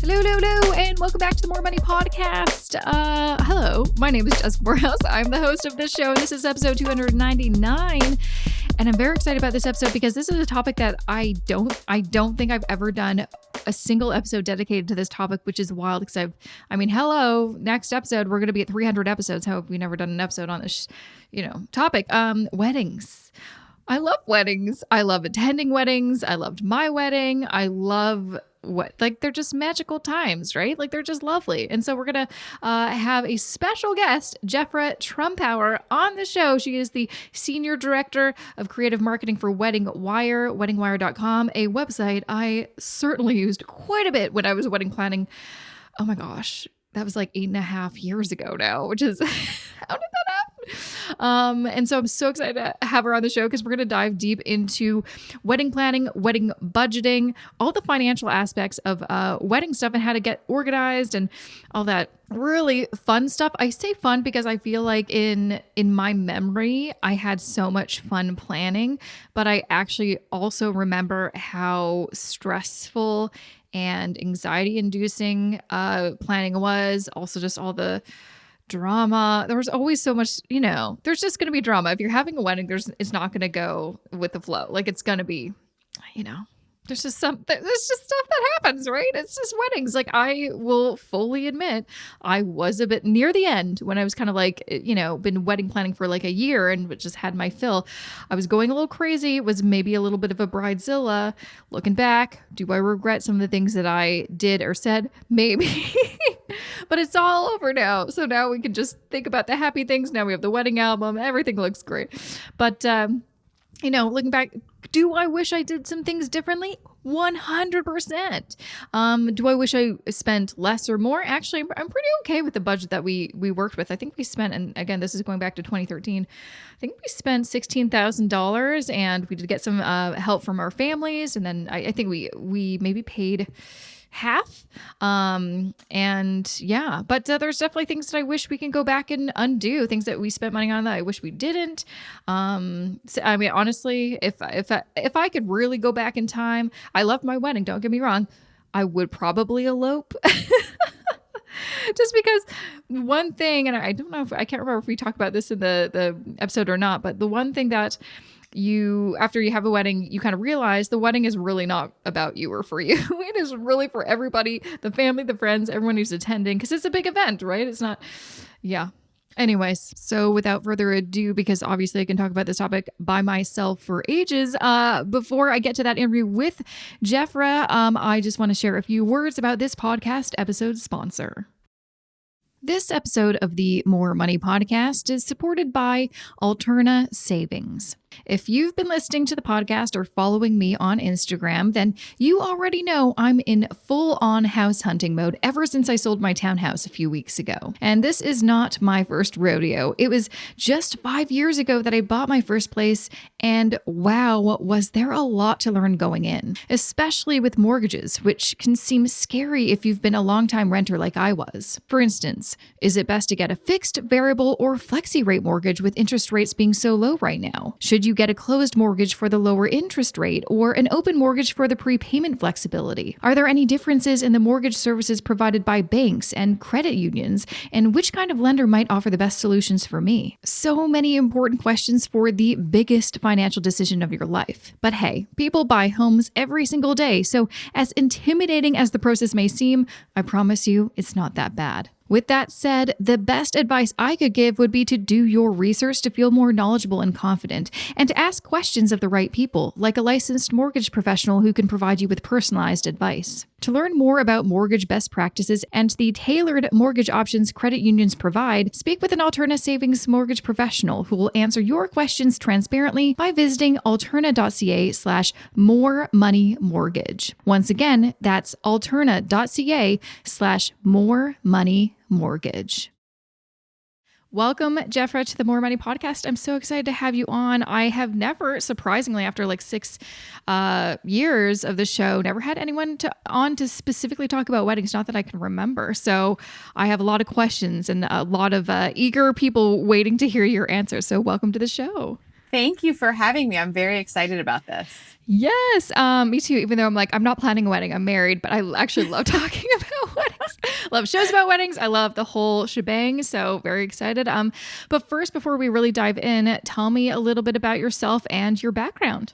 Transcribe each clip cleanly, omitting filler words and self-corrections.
Hello, and welcome back to the More Money Podcast. Hello, my name is Jessica Morehouse. I'm the host of this show, and this is episode 299. And I'm very excited about this episode because this is a topic that I don't think I've ever done a single episode dedicated to this topic, which is wild because next episode, we're going to be at 300 episodes. How have we never done an episode on this, topic? Weddings. I love weddings. I love attending weddings. I loved my wedding. I love they're just magical times, right? Like they're just lovely. And so we're going to have a special guest, Jeffra Trumpower, on the show. She is the Senior Director of Creative Marketing for WeddingWire, weddingwire.com, a website I certainly used quite a bit when I was wedding planning. Oh my gosh, that was like 8.5 years ago now, which is, how did that happen? And so I'm so excited to have her on the show because we're going to dive deep into wedding planning, wedding budgeting, all the financial aspects of wedding stuff and how to get organized and all that really fun stuff. I say fun because I feel like in my memory, I had so much fun planning, but I actually also remember how stressful and anxiety inducing planning was. Also just all the drama. There was always so much, there's just going to be drama. If you're having a wedding, it's not going to go with the flow. Like it's going to be, there's just stuff that happens, right? It's just weddings. Like I will fully admit I was a bit near the end when I was kind of like, been wedding planning for like a year and just had my fill. I was going a little crazy. It was maybe a little bit of a bridezilla. Looking back, do I regret some of the things that I did or said? Maybe. But it's all over now. So now we can just think about the happy things. Now we have the wedding album. Everything looks great. But, looking back, do I wish I did some things differently? 100%. Do I wish I spent less or more? Actually, I'm pretty okay with the budget that we worked with. I think we spent, and again, this is going back to 2013, I think we spent $16,000 and we did get some help from our families. And then I think we maybe paid half. But there's definitely things that I wish we can go back and undo, things that we spent money on that I wish we didn't. Honestly, if I could really go back in time, I loved my wedding. Don't get me wrong. I would probably elope. Just because one thing, and I can't remember if we talked about this in the episode or not, but the one thing that after you have a wedding, you kind of realize the wedding is really not about you or for you. It is really for everybody, the family, the friends, everyone who's attending, because it's a big event, right? It's not, yeah. Anyways, so without further ado, because obviously I can talk about this topic by myself for ages, before I get to that interview with Jeffra, I just want to share a few words about this podcast episode sponsor. This episode of the More Money Podcast is supported by Alterna Savings. If you've been listening to the podcast or following me on Instagram, then you already know I'm in full-on house hunting mode ever since I sold my townhouse a few weeks ago. And this is not my first rodeo. It was just 5 years ago that I bought my first place, and wow, was there a lot to learn going in, especially with mortgages, which can seem scary if you've been a long-time renter like I was. For instance, is it best to get a fixed, variable, or flexi-rate mortgage with interest rates being so low right now? Should you get a closed mortgage for the lower interest rate or an open mortgage for the prepayment flexibility? Are there any differences in the mortgage services provided by banks and credit unions? And which kind of lender might offer the best solutions for me? So many important questions for the biggest financial decision of your life. But hey, people buy homes every single day, so as intimidating as the process may seem, I promise you it's not that bad. With that said, the best advice I could give would be to do your research to feel more knowledgeable and confident, and to ask questions of the right people, like a licensed mortgage professional who can provide you with personalized advice. To learn more about mortgage best practices and the tailored mortgage options credit unions provide, speak with an Alterna Savings mortgage professional who will answer your questions transparently by visiting alterna.ca/moremoneymortgage. Once again, that's alterna.ca/moremoneymortgage. Welcome, Jeffra, to the More Money Podcast. I'm so excited to have you on. I have never, surprisingly, after like 6 years of the show, never had anyone on to specifically talk about weddings, not that I can remember. So I have a lot of questions and a lot of eager people waiting to hear your answers. So welcome to the show. Thank you for having me. I'm very excited about this. Yes, me too. Even though I'm not planning a wedding, I'm married, but I actually love talking about weddings. Love shows about weddings. I love the whole shebang. So very excited. But first, before we really dive in, tell me a little bit about yourself and your background.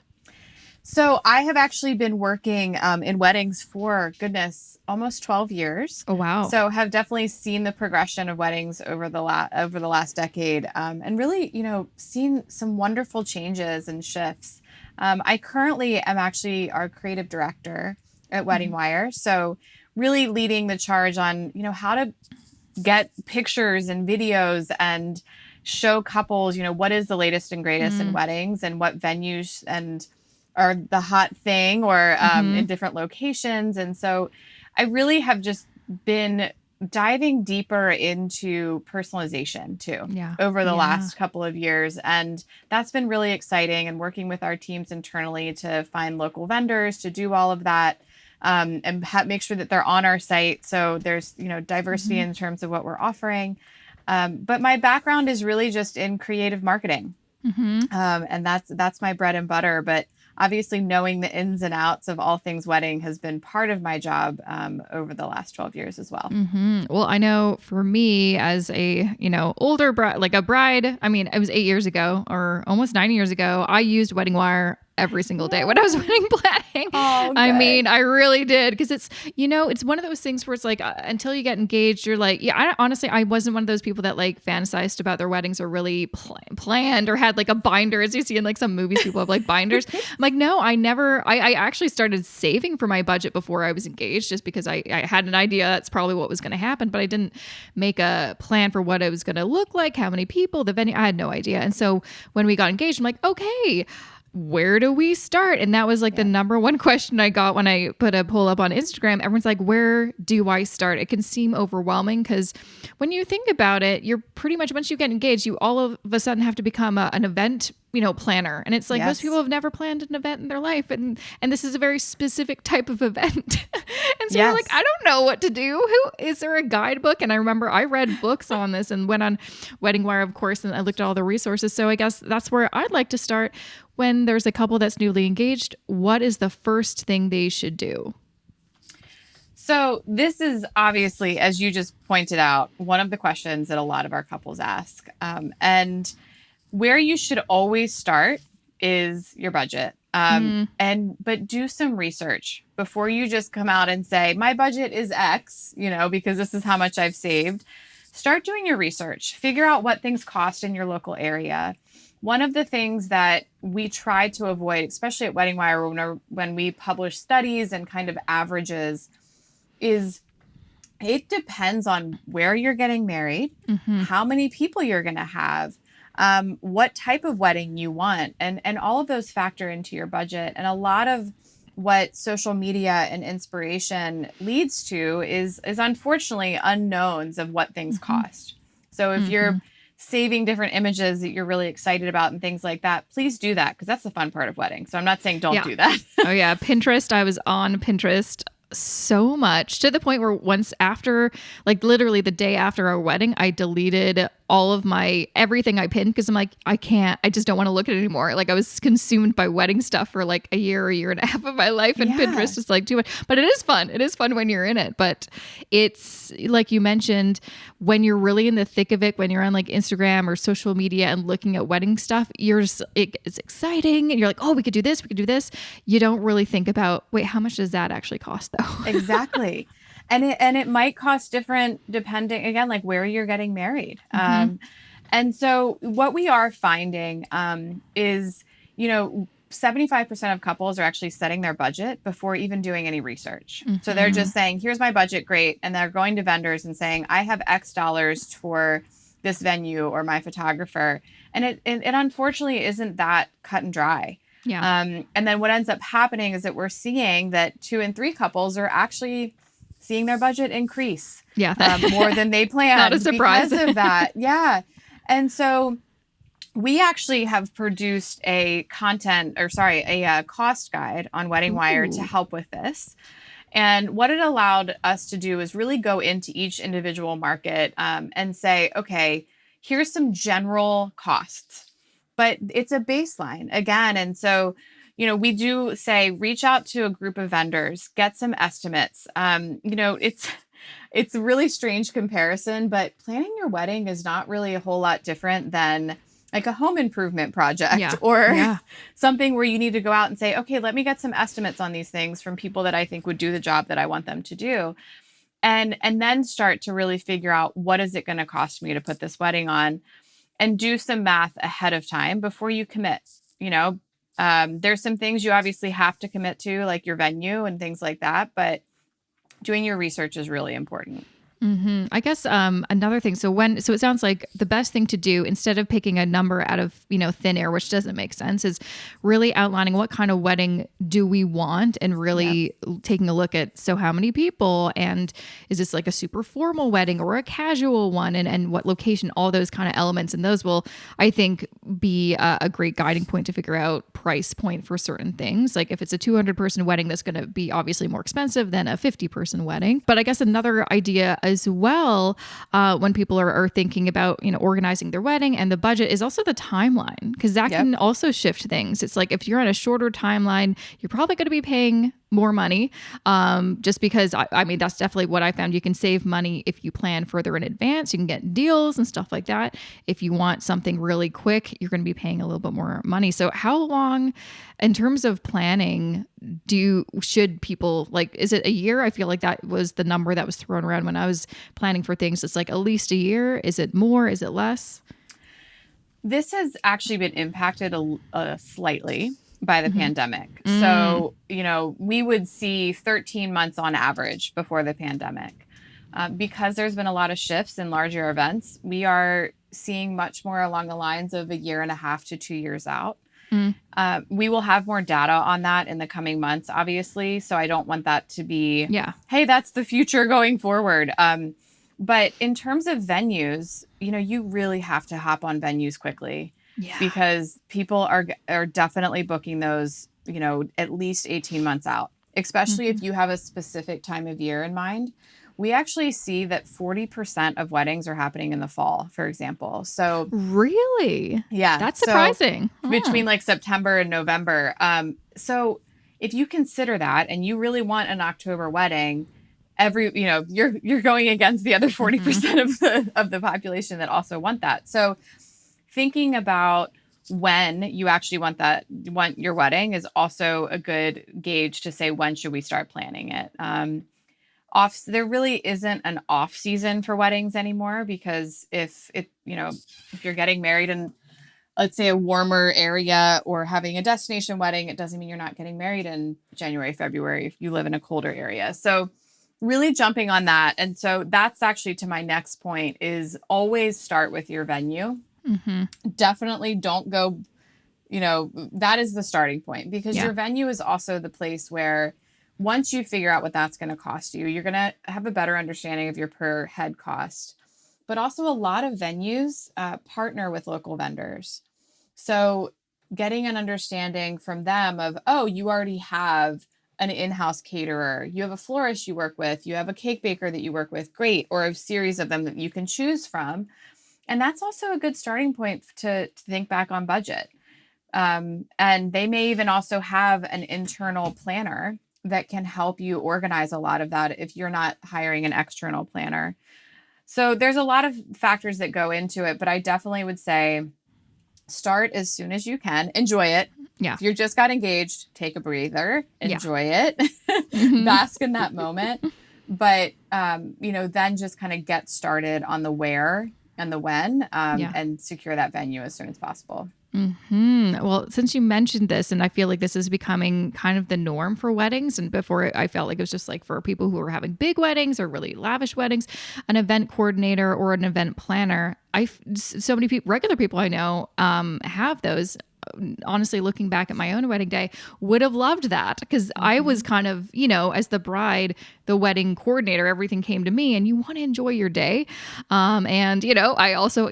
So I have actually been working in weddings for, goodness, almost 12 years. Oh wow! So have definitely seen the progression of weddings over the last decade, and really, seen some wonderful changes and shifts. I currently am actually our creative director at WeddingWire. So really leading the charge on, how to get pictures and videos and show couples, what is the latest and greatest in weddings and what venues and are the hot thing or in different locations. And so I really have just been diving deeper into personalization too over the last couple of years. And that's been really exciting, and working with our teams internally to find local vendors to do all of that. And make sure that they're on our site. So there's, diversity in terms of what we're offering. But my background is really just in creative marketing. And that's my bread and butter. But obviously knowing the ins and outs of all things wedding has been part of my job over the last 12 years as well. Well, I know for me as a, older bride, like a bride, I mean, it was 8 years ago or almost 9 years ago, I used WeddingWire every single day when I was wedding planning. Oh, I mean, I really did, because it's, it's one of those things where it's like, until you get engaged, you're like, honestly, I wasn't one of those people that like fantasized about their weddings or really planned or had like a binder, as you see in like some movies, people have like binders. I'm like, no, I actually started saving for my budget before I was engaged, just because I had an idea that's probably what was going to happen, but I didn't make a plan for what it was going to look like, how many people, the venue, I had no idea. And so when we got engaged, I'm like, okay, where do we start? And that was like the number one question I got when I put a poll up on Instagram. Everyone's like, where do I start? It can seem overwhelming, because when you think about it, you're pretty much, once you get engaged, you all of a sudden have to become an event planner. And it's like, most people have never planned an event in their life. And this is a very specific type of event. And so you're like, I don't know what to do. Is there a guidebook? And I remember I read books on this and went on WeddingWire, of course, and I looked at all the resources. So I guess that's where I'd like to start. When there's a couple that's newly engaged, what is the first thing they should do? So this is obviously, as you just pointed out, one of the questions that a lot of our couples ask. And where you should always start is your budget. But do some research before you just come out and say, my budget is X, because this is how much I've saved. Start doing your research. Figure out what things cost in your local area. One of the things that we try to avoid, especially at WeddingWire, when we publish studies and kind of averages, is it depends on where you're getting married, how many people you're going to have, what type of wedding you want, and all of those factor into your budget. And a lot of what social media and inspiration leads to is unfortunately unknowns of what things cost. So if you're saving different images that you're really excited about and things like that, please do that, because that's the fun part of wedding. So I'm not saying don't do that. Oh yeah. Pinterest. I was on Pinterest so much, to the point where once after, like literally the day after our wedding, I deleted all of everything I pinned, because I'm like, I just don't want to look at it anymore. Like I was consumed by wedding stuff for like a year and a half of my life, and Pinterest is like too much. But it is fun. It is fun when you're in it. But it's like you mentioned, when you're really in the thick of it, when you're on like Instagram or social media and looking at wedding stuff, it's exciting, and you're like, oh, we could do this. You don't really think about, wait, how much does that actually cost though? Exactly. And it might cost different depending, again, like where you're getting married. And so what we are finding is, 75% of couples are actually setting their budget before even doing any research. So they're just saying, here's my budget, great. And they're going to vendors and saying, I have X dollars for this venue or my photographer. And it unfortunately isn't that cut and dry. Yeah. And then what ends up happening is that we're seeing that 2 and 3 couples are actually seeing their budget increase more than they planned. Not a surprise. Because of that. Yeah. And so we actually have produced a cost guide on WeddingWire to help with this. And what it allowed us to do is really go into each individual market and say, okay, here's some general costs. but it's a baseline again. And so, we do say, reach out to a group of vendors, get some estimates. It's a really strange comparison, but planning your wedding is not really a whole lot different than like a home improvement project or something where you need to go out and say, okay, let me get some estimates on these things from people that I think would do the job that I want them to do. And then start to really figure out, what is it going to cost me to put this wedding on, and do some math ahead of time before you commit. There's some things you obviously have to commit to, like your venue and things like that, but doing your research is really important. Mm-hmm. I guess another thing. So it sounds like the best thing to do, instead of picking a number out of thin air, which doesn't make sense, is really outlining what kind of wedding do we want, and really taking a look at, so how many people, and is this like a super formal wedding or a casual one, and what location, all those kind of elements, and those will, I think, be a great guiding point to figure out price point for certain things. Like if it's a 200-person wedding, that's going to be obviously more expensive than a 50-person wedding. But I guess another idea as well, when people are thinking about organizing their wedding and the budget, is also the timeline, because that can also shift things. It's like, if you're on a shorter timeline, you're probably going to be paying more money, just because I mean, that's definitely what I found. You can save money if you plan further in advance. You can get deals and stuff like that. If you want something really quick, you're going to be paying a little bit more money. So how long, in terms of planning, should people, like, is it a year? I feel like that was the number that was thrown around when I was planning for things. It's like at least a year. Is it more? Is it less? This has actually been impacted slightly by the pandemic. So, we would see 13 months on average before the pandemic. Because there's been a lot of shifts in larger events, we are seeing much more along the lines of a year and a half to 2 years out. We will have more data on that in the coming months, obviously. So I don't want that to be, hey, that's the future going forward. But in terms of venues, you really have to hop on venues quickly. Because people are definitely booking those, at least 18 months out, especially if you have a specific time of year in mind. We actually see that 40% of weddings are happening in the fall, for example. So really? Yeah. That's surprising. Between like September and November. So if you consider that, and you really want an October wedding, you're going against the other 40% of the population that also want that. So thinking about when you actually want your wedding is also a good gauge to say, when should we start planning it? There really isn't an off season for weddings anymore, because if you're getting married in, let's say, a warmer area or having a destination wedding, it doesn't mean you're not getting married in January, February if you live in a colder area. So really jumping on that. And so that's actually to my next point, is always start with your venue. Definitely don't go, that is the starting point, because your venue is also the place where, once you figure out what that's going to cost you, you're going to have a better understanding of your per head cost. But also, a lot of venues partner with local vendors. So getting an understanding from them of, oh, you already have an in-house caterer, you have a florist you work with, you have a cake baker that you work with, great, or a series of them that you can choose from. And that's also a good starting point to think back on budget. And they may even also have an internal planner that can help you organize a lot of that if you're not hiring an external planner. So there's a lot of factors that go into it, but I definitely would say start as soon as you can. Enjoy it. If you just got engaged, take a breather, enjoy it, bask in that moment. But, then just kind of get started on the where and the when, and secure that venue as soon as possible. Well, since you mentioned this, and I feel like this is becoming kind of the norm for weddings, and before I felt like it was just like for people who are having big weddings or really lavish weddings, an event coordinator or an event planner. So many people, regular people I know, have those. Honestly, looking back at my own wedding day, would have loved that, because I was kind of, as the bride, the wedding coordinator, everything came to me, and you want to enjoy your day. And, I also,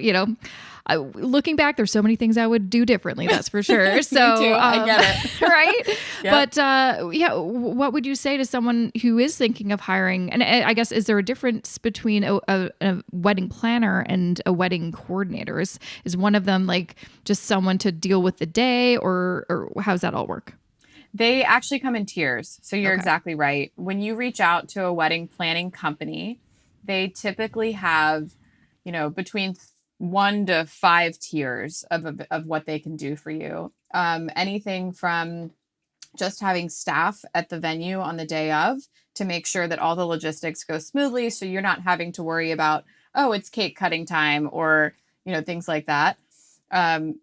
looking back, there's so many things I would do differently. That's for sure. So Me too. I get it. Right. Yep. But what would you say to someone who is thinking of hiring? And I guess, is there a difference between a wedding planner and a wedding coordinator? Is one of them like just someone to deal with the day, or how's that all work? They actually come in tiers. So you're Okay. exactly right. When you reach out to a wedding planning company, they typically have, between 1 to 5 tiers of what they can do for you. Anything from just having staff at the venue on the day of to make sure that all the logistics go smoothly. So you're not having to worry about, oh, it's cake cutting time or, things like that.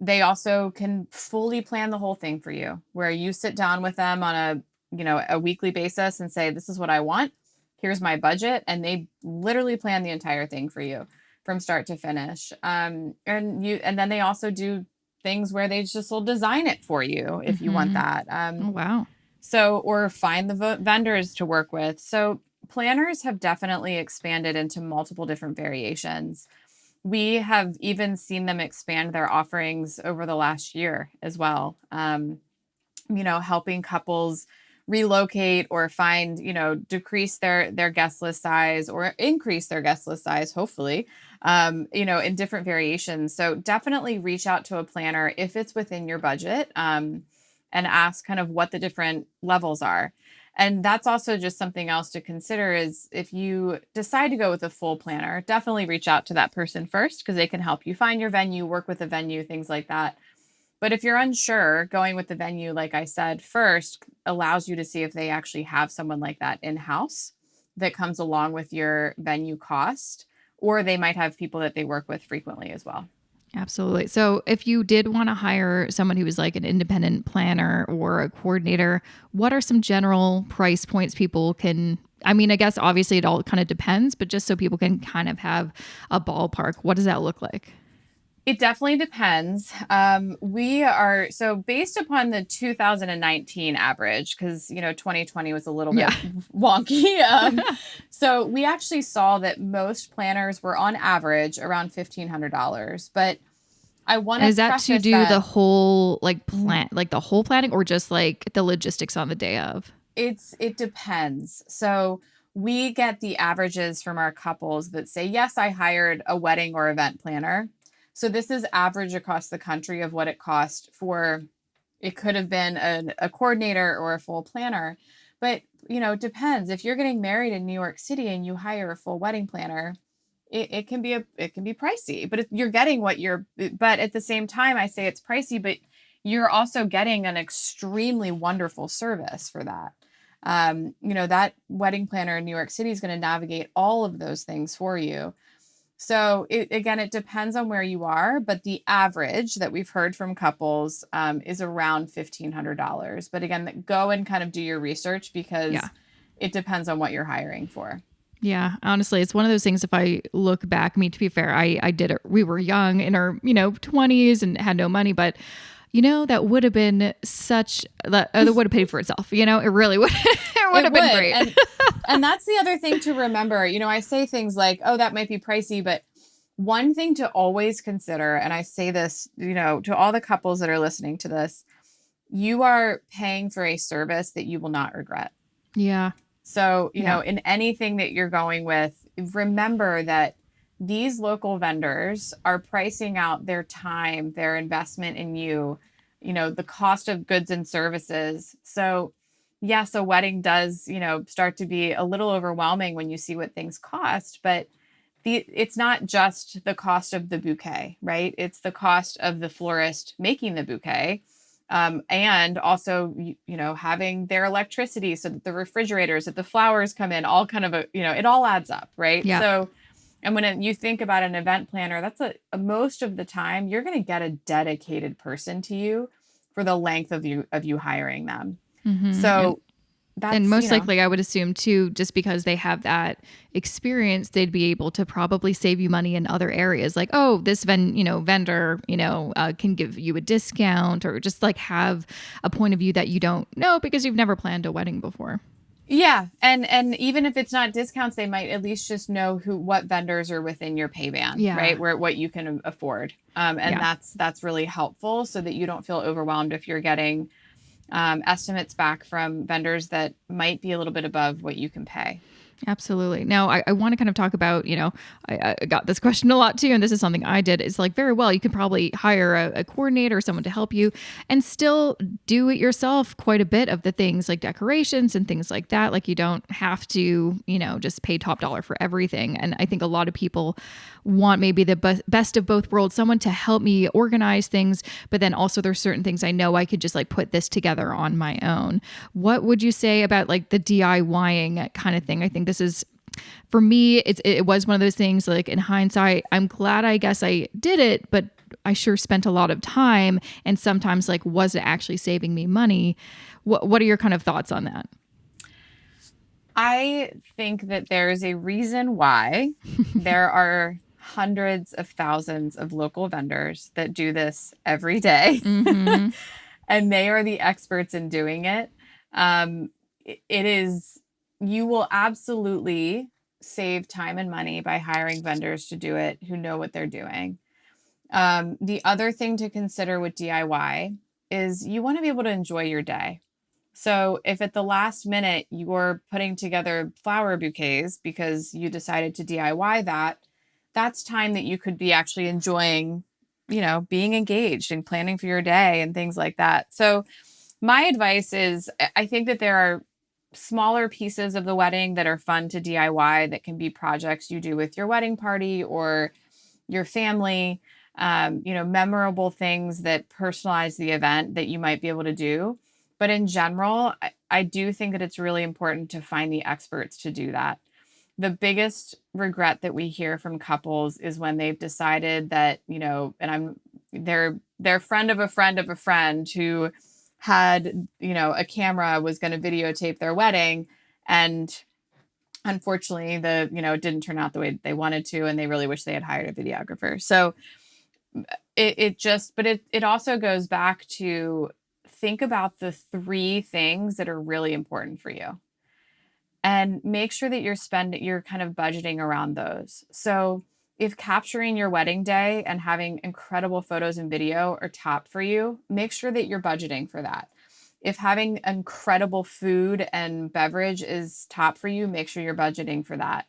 They also can fully plan the whole thing for you, where you sit down with them on a weekly basis and say, this is what I want. Here's my budget. And they literally plan the entire thing for you from start to finish. And then they also do things where they just will design it for you if you want that. Oh, wow. So, or find the vendors to work with. So planners have definitely expanded into multiple different variations. We have even seen them expand their offerings over the last year as well. Helping couples relocate or find, decrease their guest list size or increase their guest list size, hopefully, in different variations. So definitely reach out to a planner if it's within your budget, and ask kind of what the different levels are. And that's also just something else to consider is if you decide to go with a full planner, definitely reach out to that person first, because they can help you find your venue, work with the venue, things like that. But if you're unsure, going with the venue, like I said, first allows you to see if they actually have someone like that in-house that comes along with your venue cost, or they might have people that they work with frequently as well. Absolutely. So if you did want to hire someone who is like an independent planner or a coordinator, what are some general price points people can, I guess obviously it all kind of depends, but just so people can kind of have a ballpark, what does that look like? It definitely depends. So based upon the 2019 average, because, 2020 was a little bit wonky. So we actually saw that most planners were on average around $1,500. But I want to Is that to do the whole the whole planning, or just like the logistics on the day of? It depends. So we get the averages from our couples that say, yes, I hired a wedding or event planner. So this is average across the country of what it cost for, it could have been a coordinator or a full planner. But, it depends. If you're getting married in New York City and you hire a full wedding planner, it can be pricey, but you're getting but at the same time, I say it's pricey, but you're also getting an extremely wonderful service for that. That wedding planner in New York City is going to navigate all of those things for you. So it depends on where you are, but the average that we've heard from couples is around $1,500. But again, go and kind of do your research, because it depends on what you're hiring for. Yeah, honestly, it's one of those things. If I look back, to be fair, I did it. We were young in our 20s and had no money, but that would have been that would have paid for itself. It really would. It would have been great. And that's the other thing to remember. I say things like, oh, that might be pricey, but one thing to always consider, and I say this, to all the couples that are listening to this, you are paying for a service that you will not regret. Yeah. So, in anything that you're going with, remember that these local vendors are pricing out their time, their investment in you, the cost of goods and services. So yes, a wedding does, start to be a little overwhelming when you see what things cost, but it's not just the cost of the bouquet, right? It's the cost of the florist making the bouquet. And also, having their electricity so that the refrigerators, that the flowers come in, all kind of, it all adds up, right? Yeah. So, and when you think about an event planner, that's most of the time you're going to get a dedicated person to you for the length of you hiring them. Mm-hmm. So and most likely, I would assume too, just because they have that experience, they'd be able to probably save you money in other areas. Like, oh, this vendor, can give you a discount, or just like have a point of view that you don't know because you've never planned a wedding before. Yeah. And even if it's not discounts, they might at least just know what vendors are within your pay band, Yeah. right? What you can afford. And Yeah. that's really helpful so that you don't feel overwhelmed if you're getting estimates back from vendors that might be a little bit above what you can pay. Absolutely. Now, I want to kind of talk about, I got this question a lot too, and this is something I did. It's like, very well, you could probably hire a coordinator or someone to help you and still do it yourself quite a bit of the things like decorations and things like that. Like, you don't have to, just pay top dollar for everything. And I think a lot of people want maybe the best of both worlds, someone to help me organize things, but then also there's certain things I know I could just like put this together on my own. What would you say about like the DIYing kind of thing? I think this is, for me, it was one of those things, like in hindsight, I'm glad I guess I did it, but I sure spent a lot of time, and sometimes like, was it actually saving me money? What are your kind of thoughts on that? I think that there's a reason why there are hundreds of thousands of local vendors that do this every day. Mm-hmm. And they are the experts in doing it. It is, you will absolutely save time and money by hiring vendors to do it who know what they're doing. The other thing to consider with DIY is you want to be able to enjoy your day. So if at the last minute you're putting together flower bouquets because you decided to DIY that, that's time that you could be actually enjoying, being engaged and planning for your day and things like that. So my advice is, I think that there are smaller pieces of the wedding that are fun to DIY that can be projects you do with your wedding party or your family, memorable things that personalize the event that you might be able to do. But in general, I do think that it's really important to find the experts to do that. The biggest regret that we hear from couples is when they've decided that, their friend of a friend of a friend who had, a camera was going to videotape their wedding. And unfortunately, it didn't turn out the way they wanted to, and they really wish they had hired a videographer. So it also goes back to think about the three things that are really important for you and make sure that you're kind of budgeting around those. So if capturing your wedding day and having incredible photos and video are top for you, make sure that you're budgeting for that. If having incredible food and beverage is top for you, make sure you're budgeting for that.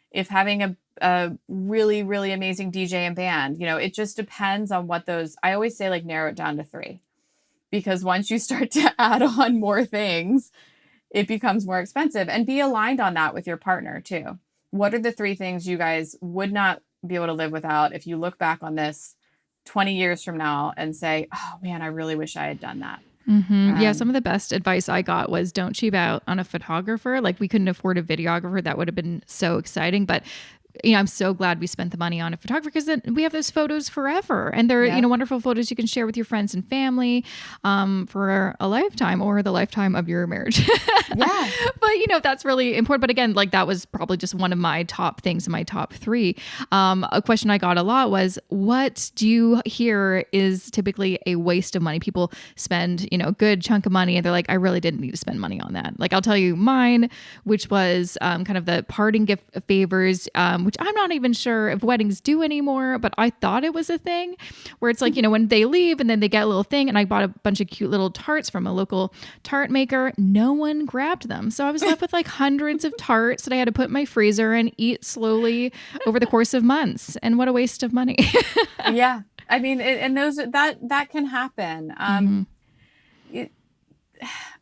If having a really, really amazing DJ and band, it just depends on what those, I always say, like, narrow it down to three. Because once you start to add on more things, it becomes more expensive. And be aligned on that with your partner too. What are the three things you guys would not be able to live without if you look back on this 20 years from now and say, oh man, I really wish I had done that. Mm-hmm. Yeah, some of the best advice I got was don't cheap out on a photographer. Like, we couldn't afford a videographer. That would have been so exciting. But I'm so glad we spent the money on a photographer, because then we have those photos forever, and they're, wonderful photos you can share with your friends and family for a lifetime, or the lifetime of your marriage. Yeah. But, that's really important. But again, like, that was probably just one of my top things in my top three. A question I got a lot was, what do you hear is typically a waste of money? People spend, a good chunk of money and they're like, I really didn't need to spend money on that. Like, I'll tell you mine, which was kind of the parting gift favors, which I'm not even sure if weddings do anymore, but I thought it was a thing where it's like, when they leave and then they get a little thing. And I bought a bunch of cute little tarts from a local tart maker. No one grabbed them. So I was left with like hundreds of tarts that I had to put in my freezer and eat slowly over the course of months. And what a waste of money. Yeah. I mean, and that can happen.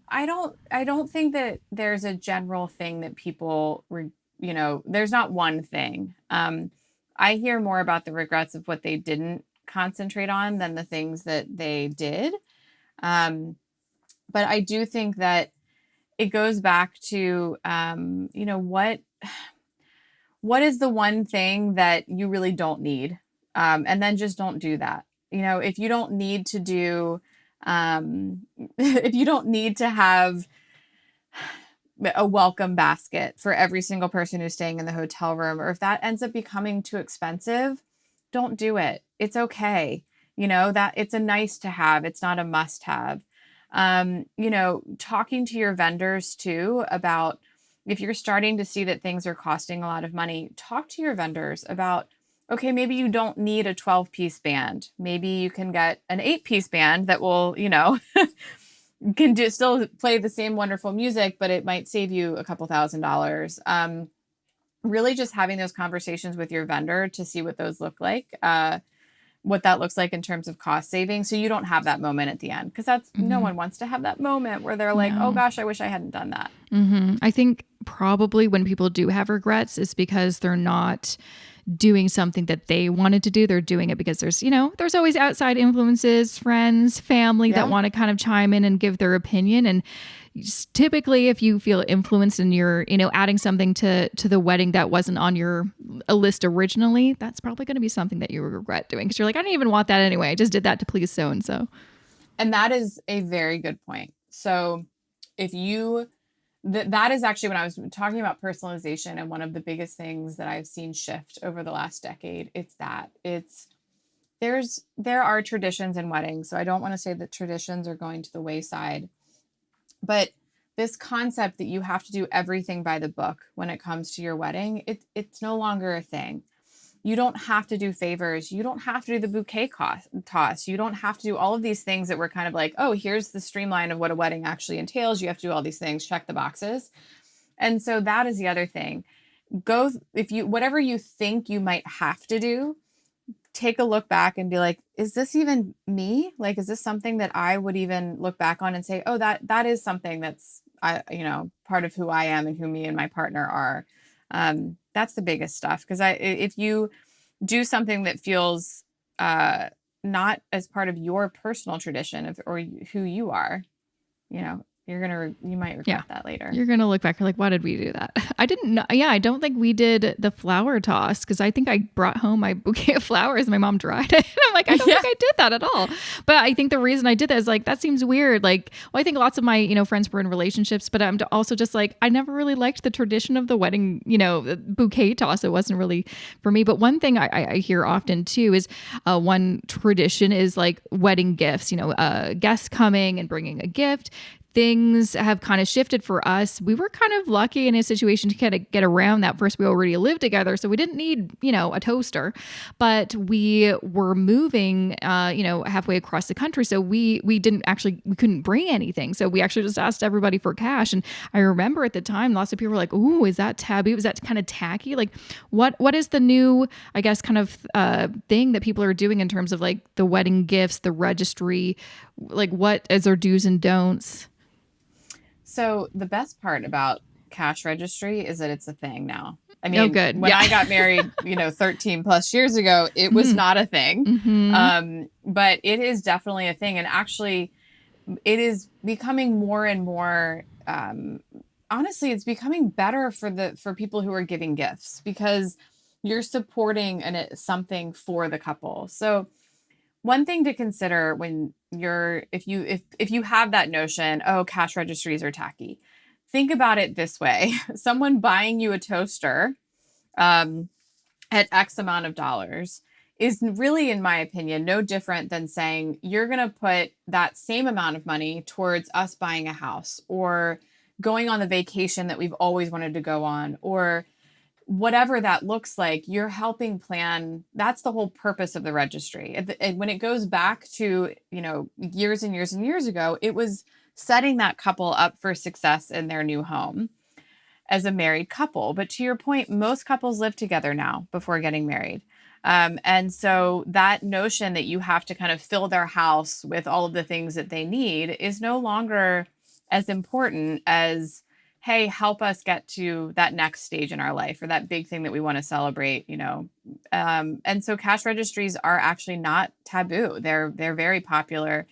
I don't think that there's a general thing that people there's not one thing. I hear more about the regrets of what they didn't concentrate on than the things that they did. But I do think that it goes back to, what is the one thing that you really don't need? And then just don't do that. If you don't need to do, if you don't need to have a welcome basket for every single person who's staying in the hotel room, or if that ends up becoming too expensive, don't do it. It's okay. That it's a nice to have. It's not a must have. Talking to your vendors too about if you're starting to see that things are costing a lot of money, talk to your vendors about, okay, maybe you don't need a 12-piece band. Maybe you can get an 8-piece band that will, can still play the same wonderful music, but it might save you a couple $1,000s. Really just having those conversations with your vendor to see what those look like, what that looks like in terms of cost saving. So you don't have that moment at the end, because no one wants to have that moment where they're like, oh gosh, I wish I hadn't done that. I think probably when people do have regrets, it's because they're not doing something that they wanted to do. They're doing it because there's always outside influences, friends, family that want to kind of chime in and give their opinion. And typically if you feel influenced and you're, adding something to the wedding that wasn't on your list originally, that's probably going to be something that you regret doing, because you're like, I didn't even want that anyway. I just did that to please so-and-so. And that is a very good point. So if you that is actually when I was talking about personalization, and one of the biggest things that I've seen shift over the last decade, there are traditions in weddings. So I don't want to say that traditions are going to the wayside, but this concept that you have to do everything by the book when it comes to your wedding, it's no longer a thing. You don't have to do favors. You don't have to do the bouquet toss. You don't have to do all of these things that were kind of like, oh, here's the streamline of what a wedding actually entails. You have to do all these things, check the boxes. And so that is the other thing. Whatever you think you might have to do, take a look back and be like, is this even me? Like, is this something that I would even look back on and say, oh, that is something that's, part of who I am and who me and my partner are. That's the biggest stuff. Because if you do something that feels not as part of your personal tradition or who you are, you might regret that later. You're going to look back, you're like, why did we do that? I didn't know. Yeah, I don't think we did the flower toss, because I think I brought home my bouquet of flowers and my mom dried it. I'm like, I don't think I did that at all. But I think the reason I did that is like, that seems weird. Like, well, I think lots of my, friends were in relationships, but I'm also just like, I never really liked the tradition of the wedding, the bouquet toss. It wasn't really for me. But one thing I hear often too is one tradition is like wedding gifts, guests coming and bringing a gift. Things have kind of shifted for us. We were kind of lucky in a situation to kind of get around that. First, we already lived together, so we didn't need, a toaster, but we were moving, halfway across the country. So we couldn't bring anything. So we actually just asked everybody for cash. And I remember at the time, lots of people were like, "Ooh, is that taboo? Is that kind of tacky? Like, what is the new, I guess, kind of thing that people are doing in terms of like the wedding gifts, the registry, like what is their do's and don'ts?" So the best part about cash registry is that it's a thing now. I mean, when I got married, 13 plus years ago, it was not a thing. But it is definitely a thing. And actually, it is becoming more and more, honestly, it's becoming better for people who are giving gifts, because you're supporting something for the couple. So one thing to consider when if you have that notion, oh, cash registries are tacky, think about it this way. Someone buying you a toaster at X amount of dollars is really, in my opinion, no different than saying you're going to put that same amount of money towards us buying a house or going on the vacation that we've always wanted to go on, or whatever that looks like. You're helping plan. That's the whole purpose of the registry. And when it goes back to, years and years and years ago, it was setting that couple up for success in their new home as a married couple. But to your point, most couples live together now before getting married. And so that notion that you have to kind of fill their house with all of the things that they need is no longer as important as, hey, help us get to that next stage in our life or that big thing that we want to celebrate, And so cash registries are actually not taboo. They're very popular.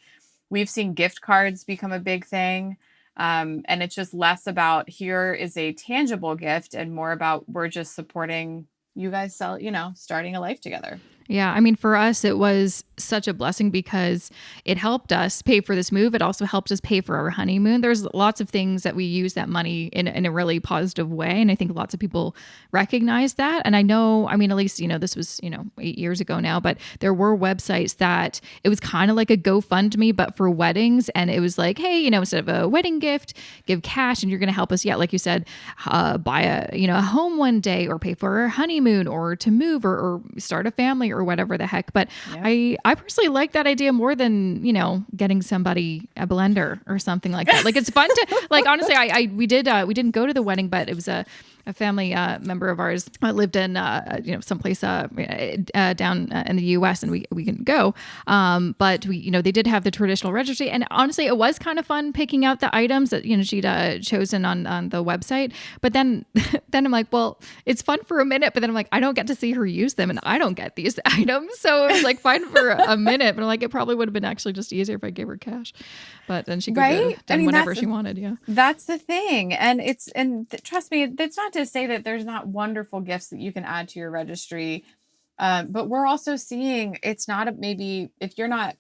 We've seen gift cards become a big thing. And it's just less about here is a tangible gift and more about we're just supporting you guys starting a life together. Yeah. I mean, for us, it was such a blessing because it helped us pay for this move. It also helped us pay for our honeymoon. There's lots of things that we use that money in a really positive way. And I think lots of people recognize that. And I know, I mean, at least, this was, 8 years ago now, but there were websites that it was kind of like a GoFundMe, but for weddings. And it was like, hey, instead of a wedding gift, give cash and you're going to help us. Yeah. Like you said, buy a home one day or pay for our honeymoon or to move or start a family or whatever the heck. But yeah. I personally like that idea more than, getting somebody a blender or something like that. Like it's fun to like, honestly, we didn't go to the wedding, but it was a family member of ours lived in someplace down in the U.S. and we couldn't go, but we they did have the traditional registry, and honestly it was kind of fun picking out the items that she'd chosen on the website. But then I'm like, well, it's fun for a minute, but then I'm like, I don't get to see her use them, and I don't get these items, so it was like fine for a minute, but I'm like, it probably would have been actually just easier if I gave her cash, but then she could have done whatever she wanted. Yeah, that's the thing, and trust me, it's not to say that there's not wonderful gifts that you can add to your registry. But we're also seeing it's not maybe if you're not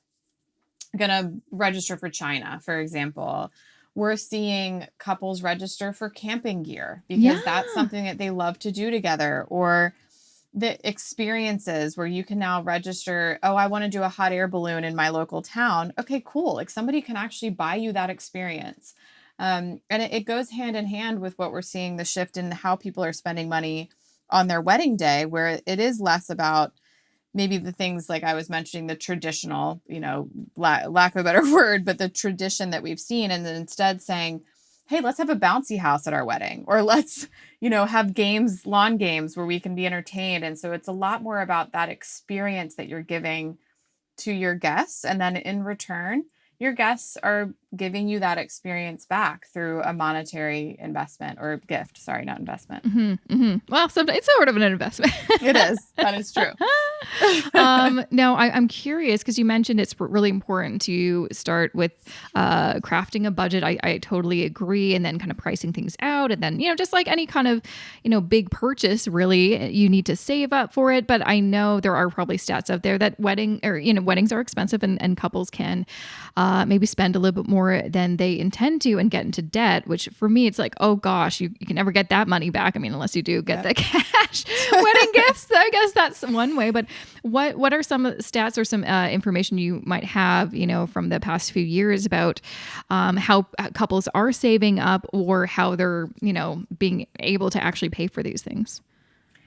going to register for China, for example, we're seeing couples register for camping gear because that's something that they love to do together, or the experiences where you can now register. Oh, I want to do a hot air balloon in my local town. Okay, cool. Like somebody can actually buy you that experience. And it goes hand in hand with what we're seeing, the shift in how people are spending money on their wedding day, where it is less about maybe the things like I was mentioning, the traditional, lack of a better word, but the tradition that we've seen. And then instead saying, hey, let's have a bouncy house at our wedding, or let's, have games, lawn games where we can be entertained. And so it's a lot more about that experience that you're giving to your guests. And then in return, your guests are giving you that experience back through a monetary investment or gift. Sorry, not investment. Mm-hmm, mm-hmm. Well, sometimes it's sort of an investment. It is. That is true. No, I'm curious because you mentioned it's really important to start with crafting a budget. I totally agree. And then kind of pricing things out. And then, just like any kind of, big purchase, really, you need to save up for it. But I know there are probably stats out there that weddings are expensive and couples can maybe spend a little bit more than they intend to and get into debt, which for me, it's like, oh gosh, you can never get that money back. I mean, unless you do get the cash wedding gifts. I guess that's one way. But what are some stats or some information you might have, from the past few years about how couples are saving up or how they're, being able to actually pay for these things?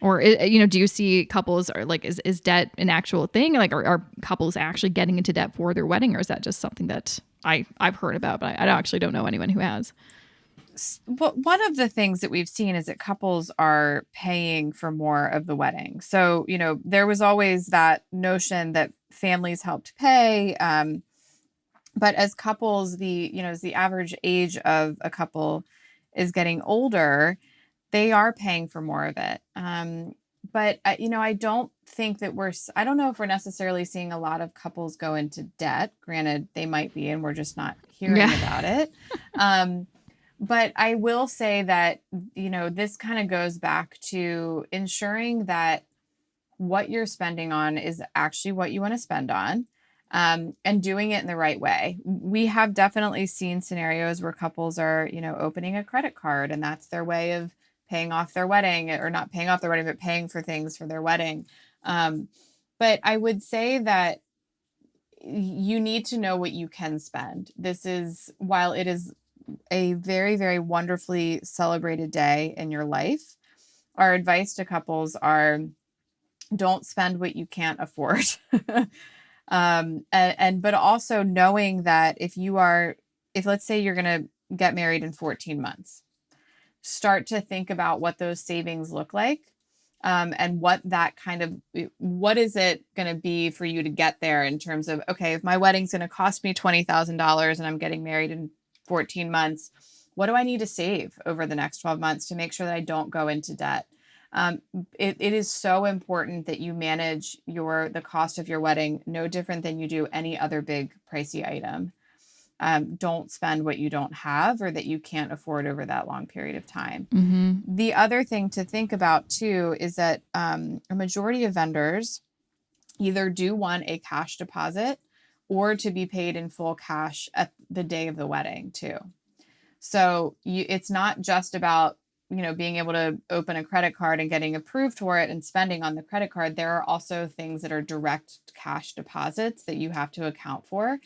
Or, do you see couples are like, is debt an actual thing? Like, are couples actually getting into debt for their wedding? Or is that just something that I've heard about, but I actually don't know anyone who has? Well, one of the things that we've seen is that couples are paying for more of the wedding. So, there was always that notion that families helped pay. But as couples, as the average age of a couple is getting older, they are paying for more of it. But, I don't think that I don't know if we're necessarily seeing a lot of couples go into debt. Granted, they might be, and we're just not hearing about it. But I will say that, this kind of goes back to ensuring that what you're spending on is actually what you want to spend on, and doing it in the right way. We have definitely seen scenarios where couples are, opening a credit card, and that's their way of paying off their wedding, or not paying off their wedding, but paying for things for their wedding. But I would say that you need to know what you can spend. While it is a very, very wonderfully celebrated day in your life, our advice to couples are don't spend what you can't afford. But also knowing that if let's say you're going to get married in 14 months, start to think about what those savings look like. And what is it going to be for you to get there in terms of, okay, if my wedding's going to cost me $20,000 and I'm getting married in 14 months, what do I need to save over the next 12 months to make sure that I don't go into debt? It is so important that you manage the cost of your wedding no different than you do any other big pricey item. Don't spend what you don't have or that you can't afford over that long period of time. Mm-hmm. The other thing to think about too is that a majority of vendors either do want a cash deposit or to be paid in full cash at the day of the wedding too. So it's not just about, being able to open a credit card and getting approved for it and spending on the credit card. There are also things that are direct cash deposits that you have to account for.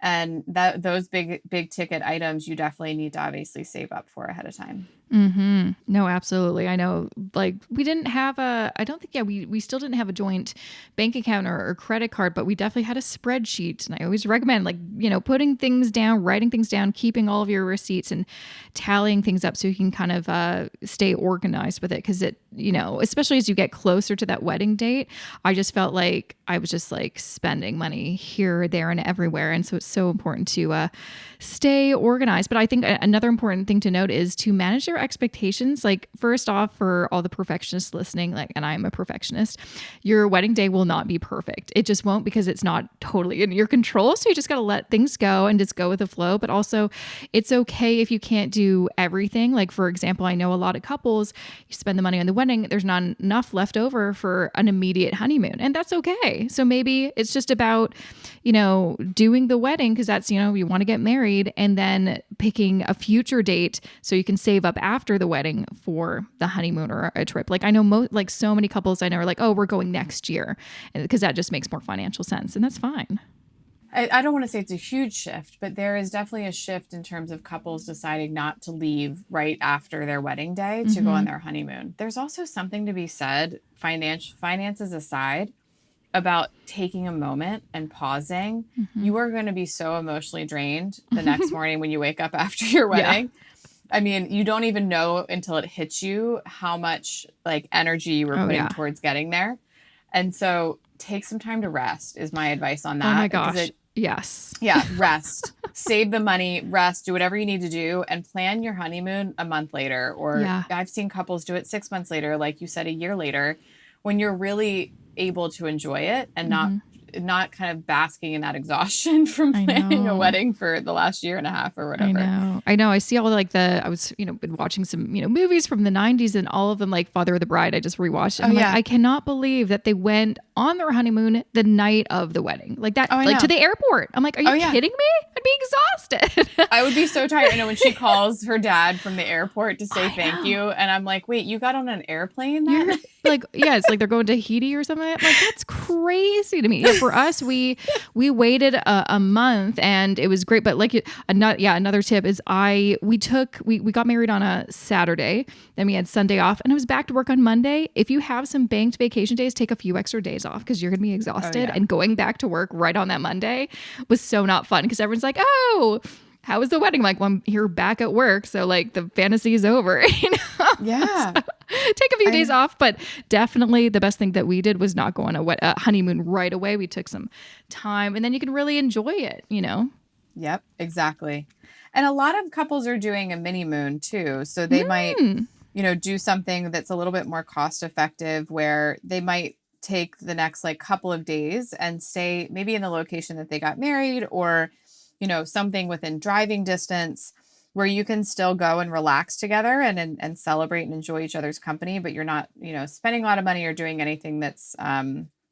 And those big ticket items, you definitely need to obviously save up for ahead of time. Mm-hmm. No, absolutely. I know, like, we didn't have I don't think, we still didn't have a joint bank account or credit card, but we definitely had a spreadsheet. And I always recommend, like, putting things down, writing things down, keeping all of your receipts and tallying things up so you can kind of stay organized with it. Cause it, especially as you get closer to that wedding date, I just felt like I was just like spending money here, there, and everywhere. And so it's so important to stay organized. But I think another important thing to note is to manage your expectations. Like, first off, for all the perfectionists listening, like, and I'm a perfectionist, your wedding day will not be perfect. It just won't, because it's not totally in your control. So you just got to let things go and just go with the flow. But also, it's okay if you can't do everything. Like, for example, I know a lot of couples, you spend the money on the wedding, there's not enough left over for an immediate honeymoon, and that's okay. So maybe it's just about, doing the wedding because that's, you want to get married, and then picking a future date so you can save up after the wedding for the honeymoon or a trip. Like, I know so many couples I know are like, oh, we're going next year, because that just makes more financial sense, and that's fine. I don't want to say it's a huge shift, but there is definitely a shift in terms of couples deciding not to leave right after their wedding day to go on their honeymoon. There's also something to be said, finances aside, about taking a moment and pausing. You are going to be so emotionally drained the next morning when you wake up after your wedding. Yeah. I mean, you don't even know until it hits you how much like energy you were putting towards getting there. And so take some time to rest is my advice on that. Oh my gosh. Yes. Yeah. Rest, save the money, rest, do whatever you need to do, and plan your honeymoon a month later. Or I've seen couples do it 6 months later, like you said, a year later, when you're really able to enjoy it and not kind of basking in that exhaustion from planning a wedding for the last year and a half or whatever. I know. I see all like I was, been watching some, movies from the 90s, and all of them, like Father of the Bride, I just rewatched it. Like, I cannot believe that they went on their honeymoon the night of the wedding. Like that, to the airport. I'm like, are you kidding me? I'd be exhausted. I would be so tired. When she calls her dad from the airport to say thank you. And I'm like, wait, you got on an airplane then? Like, it's like they're going to Tahiti or something. I'm like, that's crazy to me. For us, we waited a month, and it was great. But like, another tip is we got married on a Saturday, then we had Sunday off, and I was back to work on Monday. If you have some banked vacation days, take a few extra days off, because you're gonna be exhausted. And going back to work right on that Monday was so not fun, because everyone's like, oh, how was the wedding? I'm like, well, I'm here back at work, so like the fantasy is over. Yeah. So, take a few days off, but definitely the best thing that we did was not go on a honeymoon right away. We took some time, and then you can really enjoy it, Yep, exactly. And a lot of couples are doing a mini moon too. So they might, do something that's a little bit more cost effective, where they might take the next like couple of days and stay maybe in the location that they got married, or, something within driving distance, where you can still go and relax together and celebrate and enjoy each other's company, but you're not, spending a lot of money or doing anything that's,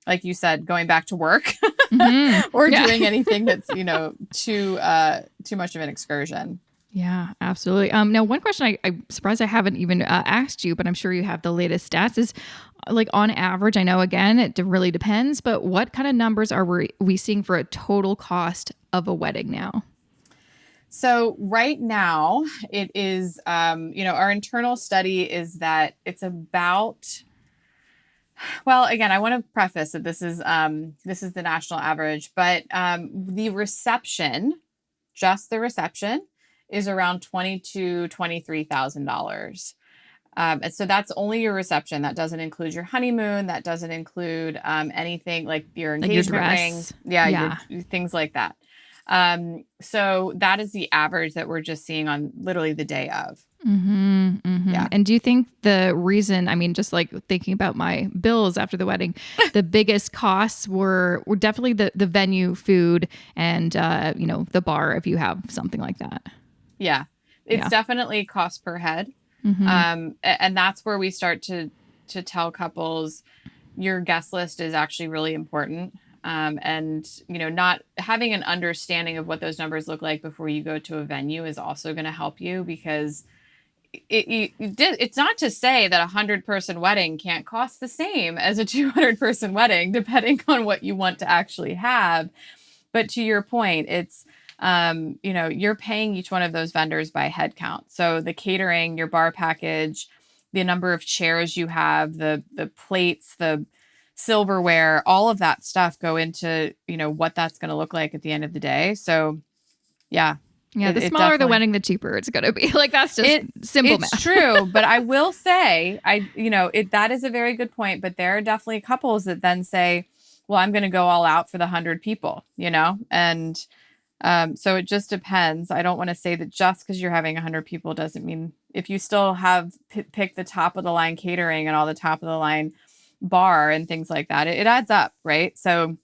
like you said, going back to work or doing anything that's, too much of an excursion. Yeah, absolutely. Now, one question I'm surprised I haven't even asked you, but I'm sure you have the latest stats, is like, on average, I know, again, it really depends, but what kind of numbers are we seeing for a total cost of a wedding now? So right now it is, our internal study is that it's about, well, again, I want to preface that this is the national average, but the reception, just the reception, is around $22,000-$23,000. And so that's only your reception. That doesn't include your honeymoon. That doesn't include anything like your engagement ring. Yeah. Things like that. So that is the average that we're just seeing on literally the day of. Yeah. And do you think the reason, just like thinking about my bills after the wedding, the biggest costs were definitely the venue, food, and, the bar, if you have something like that? Yeah. It's definitely cost per head. And that's where we start to tell couples, your guest list is actually really important. And, not having an understanding of what those numbers look like before you go to a venue is also going to help you, because it's not to say that 100-person wedding can't cost the same as a 200-person wedding, depending on what you want to actually have. But to your point, it's, you're paying each one of those vendors by head count. So the catering, your bar package, the number of chairs you have, the plates, the silverware, all of that stuff go into, what that's going to look like at the end of the day. So yeah. Yeah, the smaller the wedding, the cheaper it's going to be. Like, that's just simple math. It's true. But I will say, that is a very good point. But there are definitely couples that then say, well, I'm going to go all out for the 100 people, and so it just depends. I don't want to say that just because you're having 100 people doesn't mean, if you still have pick the top of the line catering and all the top of the line bar and things like that, it adds up, right? So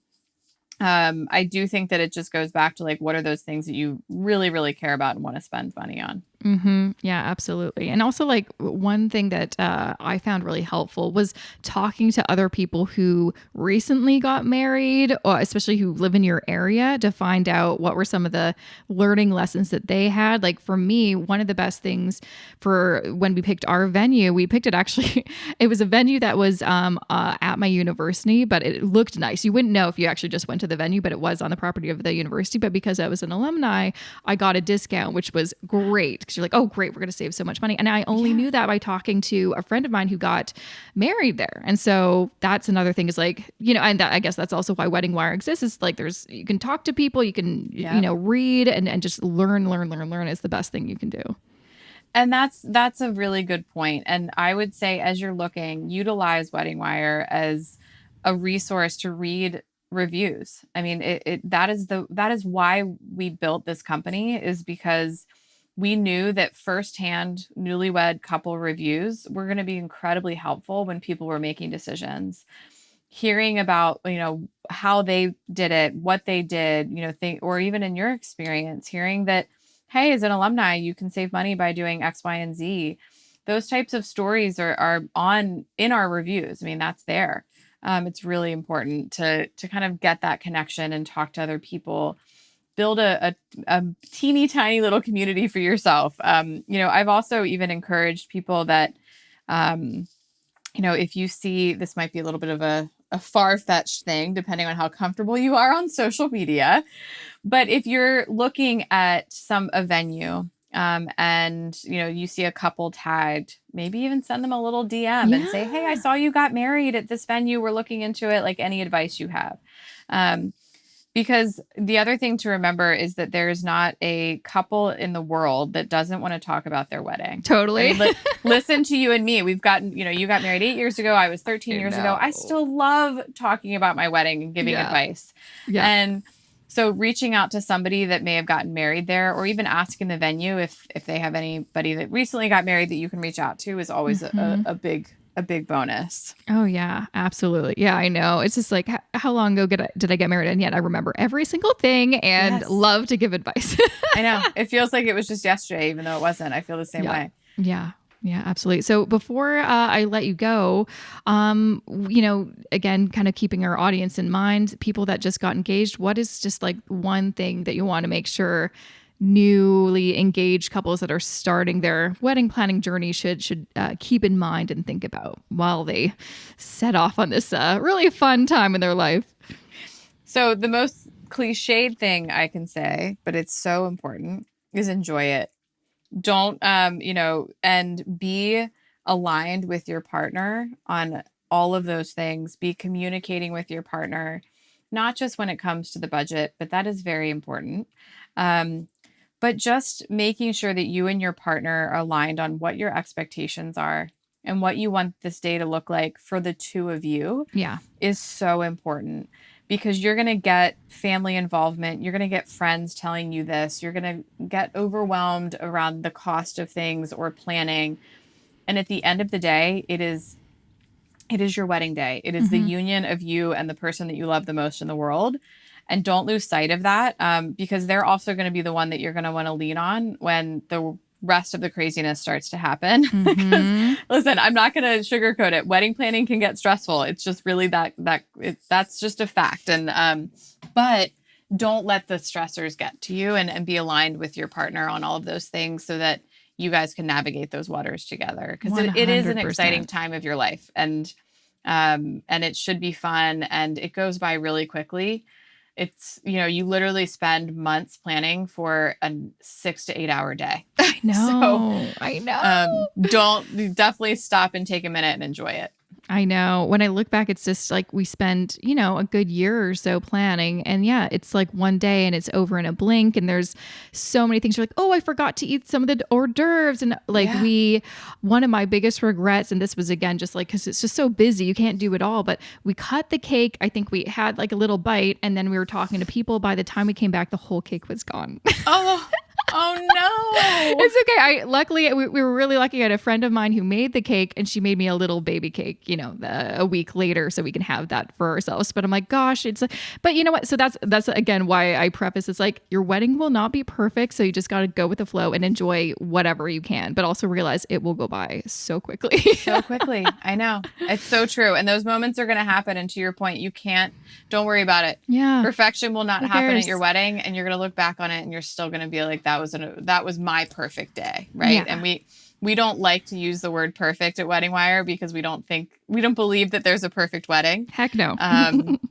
I do think that it just goes back to, like, what are those things that you really, really care about and want to spend money on? Mm-hmm. Yeah, absolutely. And also, like, one thing that I found really helpful was talking to other people who recently got married, or especially who live in your area, to find out what were some of the learning lessons that they had. Like, for me, one of the best things for when we picked our venue, we picked it actually, it was a venue that was at my university, but it looked nice. You wouldn't know if you actually just went to the venue, but it was on the property of the university. But because I was an alumni, I got a discount, which was great. You're like, oh, great, we're going to save so much money. And I only knew that by talking to a friend of mine who got married there. And so that's another thing, is like, and I guess that's also why WeddingWire exists, is like, you can talk to people, you can, read and just learn is the best thing you can do. And that's a really good point. And I would say, as you're looking, utilize WeddingWire as a resource to read reviews. I mean, that is why we built this company, is because we knew that firsthand newlywed couple reviews were going to be incredibly helpful when people were making decisions. Hearing about, how they did it, what they did, or even in your experience, hearing that, hey, as an alumni, you can save money by doing X, Y, and Z. Those types of stories are in our reviews. I mean, that's there. It's really important to kind of get that connection and talk to other people. Build a teeny tiny little community for yourself. I've also even encouraged people that, if you see, this might be a little bit of a far-fetched thing, depending on how comfortable you are on social media. But if you're looking at a venue, and, you see a couple tagged, maybe even send them a little DM and say, hey, I saw you got married at this venue. We're looking into it. Like, any advice you have. Because the other thing to remember is that there's not a couple in the world that doesn't want to talk about their wedding. Totally. I mean, listen to you and me. We've gotten, you got married 8 years ago. I was 13 years ago. I still love talking about my wedding and giving advice. Yeah. And so reaching out to somebody that may have gotten married there, or even asking the venue if they have anybody that recently got married that you can reach out to, is always a big bonus. Oh yeah, absolutely. Yeah, I know. It's just like, how long ago did I get married? And yet I remember every single thing and love to give advice. I know. It feels like it was just yesterday, even though it wasn't. I feel the same way. Yeah. Yeah, absolutely. So before I let you go, again, kind of keeping our audience in mind, people that just got engaged, what is just like one thing that you want to make sure newly engaged couples that are starting their wedding planning journey should keep in mind and think about while they set off on this really fun time in their life? So the most cliched thing I can say, but it's so important, is enjoy it. Don't, and be aligned with your partner on all of those things. Be communicating with your partner, not just when it comes to the budget, but that is very important. But just making sure that you and your partner are aligned on what your expectations are and what you want this day to look like for the two of you is so important. Because you're going to get family involvement. You're going to get friends telling you this. You're going to get overwhelmed around the cost of things or planning. And at the end of the day, it is your wedding day. It is the union of you and the person that you love the most in the world. And don't lose sight of that, because they're also going to be the one that you're going to want to lean on when the rest of the craziness starts to happen. Mm-hmm. Listen, I'm not going to sugarcoat it. Wedding planning can get stressful. It's just really that's just a fact. And, but don't let the stressors get to you, and be aligned with your partner on all of those things so that you guys can navigate those waters together. Because it is an exciting time of your life, and it should be fun, and it goes by really quickly. It's, you literally spend months planning for a 6 to 8 hour day. I know. So, I know. Definitely stop and take a minute and enjoy it. I know. When I look back, it's just like we spend, a good year or so planning. And yeah, it's like one day and it's over in a blink. And there's so many things. You're like, oh, I forgot to eat some of the hors d'oeuvres. And like one of my biggest regrets, and this was again, just like, cause it's just so busy, you can't do it all, but we cut the cake. I think we had like a little bite, and then we were talking to people. By the time we came back, the whole cake was gone. Oh no. It's okay. Luckily we were really lucky. I had a friend of mine who made the cake, and she made me a little baby cake, a week later, so we can have that for ourselves. But I'm like, gosh, but you know what? So that's again why I preface it's like your wedding will not be perfect. So you just got to go with the flow and enjoy whatever you can, but also realize it will go by so quickly. So quickly. I know. It's so true. And those moments are going to happen. And to your point, don't worry about it. Yeah. Perfection will not happen at your wedding, and you're going to look back on it and you're still going to be like, that was my perfect day. Right. Yeah. And we don't like to use the word perfect at WeddingWire because we don't believe that there's a perfect wedding. Heck no.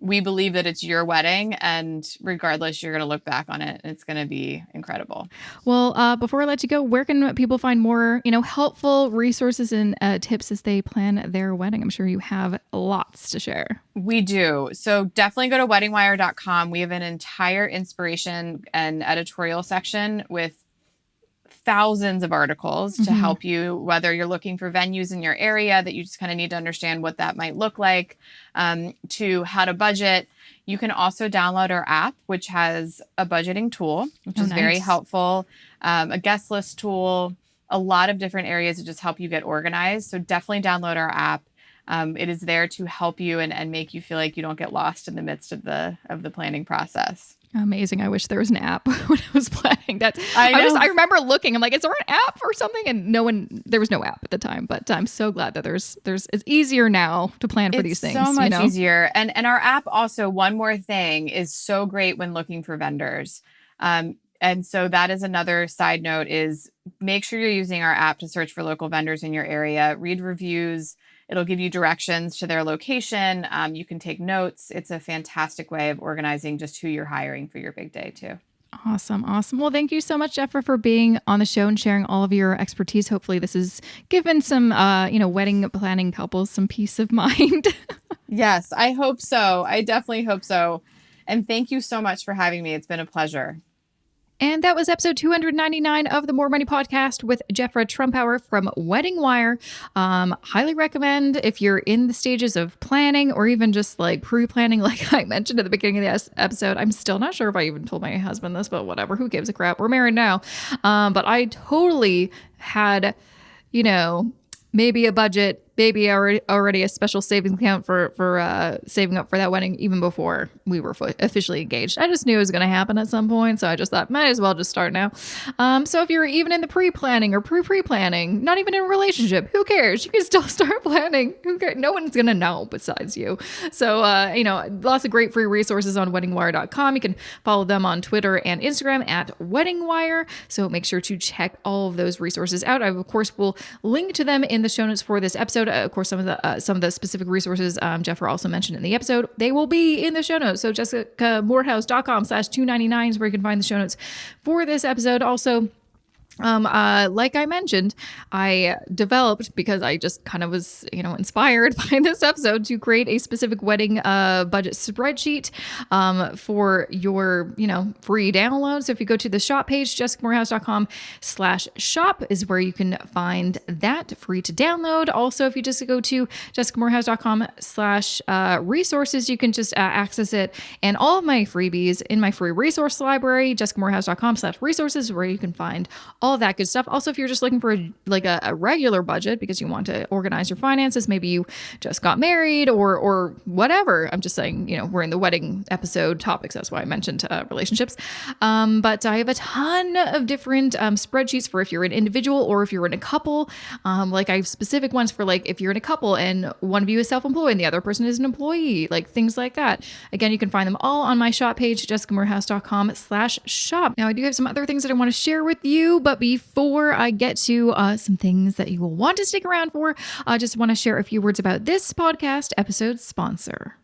We believe that it's your wedding, and regardless, you're going to look back on it and it's going to be incredible. Well, before I let you go, where can people find more, helpful resources and tips as they plan their wedding? I'm sure you have lots to share. We do. So definitely go to weddingwire.com. We have an entire inspiration and editorial section with thousands of articles to help you, whether you're looking for venues in your area that you just kind of need to understand what that might look like, to how to budget. You can also download our app, which has a budgeting tool, which is very helpful, a guest list tool, a lot of different areas to just help you get organized. So definitely download our app. It is there to help you and make you feel like you don't get lost in the midst of the planning process. Amazing. I wish there was an app when I was planning that. I remember looking, I'm like, is there an app or something? And there was no app at the time, but I'm so glad that it's easier now to plan for these things. It's so much easier. And our app also, one more thing, is so great when looking for vendors. And so that is another side note, is make sure you're using our app to search for local vendors in your area, read reviews. It'll give you directions to their location. You can take notes. It's a fantastic way of organizing just who you're hiring for your big day too. Awesome. Well, thank you so much, Jeffra, for being on the show and sharing all of your expertise. Hopefully this has given some, wedding planning couples some peace of mind. Yes, I hope so. I definitely hope so. And thank you so much for having me. It's been a pleasure. And that was episode 299 of the More Money Podcast with Jeffra Trumpower from WeddingWire. Highly recommend if you're in the stages of planning or even just like pre-planning, like I mentioned at the beginning of the episode. I'm still not sure if I even told my husband this, but whatever, who gives a crap? We're married now. But I totally had, maybe a budget, maybe already a special savings account for saving up for that wedding even before we were officially engaged. I just knew it was going to happen at some point, so I just thought, might as well just start now. So if you're even in the pre-planning or pre-planning, not even in a relationship, who cares? You can still start planning. Who cares? No one's going to know besides you. So, lots of great free resources on weddingwire.com. You can follow them on Twitter and Instagram at WeddingWire. So make sure to check all of those resources out. I, of course, will link to them in the show notes for this episode. Of course, some of the specific resources Jeffra also mentioned in the episode, they will be in the show notes. So jessicamorehouse.com/299 is where you can find the show notes for this episode. Also, like I mentioned, I developed, because I just kind of was, inspired by this episode, to create a specific wedding budget spreadsheet for your, free download. So if you go to the shop page, jessicamorehouse.com/shop is where you can find that free to download. Also, if you just go to jessicamorehouse.com/resources, you can just access it and all of my freebies in my free resource library, jessicamorehouse.com/resources, where you can find all of that good stuff. Also, if you're just looking for a regular budget because you want to organize your finances, maybe you just got married or whatever. I'm just saying, we're in the wedding episode topics. That's why I mentioned relationships. But I have a ton of different spreadsheets for if you're an individual or if you're in a couple. Like I have specific ones for like if you're in a couple and one of you is self-employed and the other person is an employee, like things like that. Again, you can find them all on my shop page, jessicamorehouse.com/shop. Now, I do have some other things that I want to share with you, but before I get to some things that you will want to stick around for, I just want to share a few words about this podcast episode's sponsor.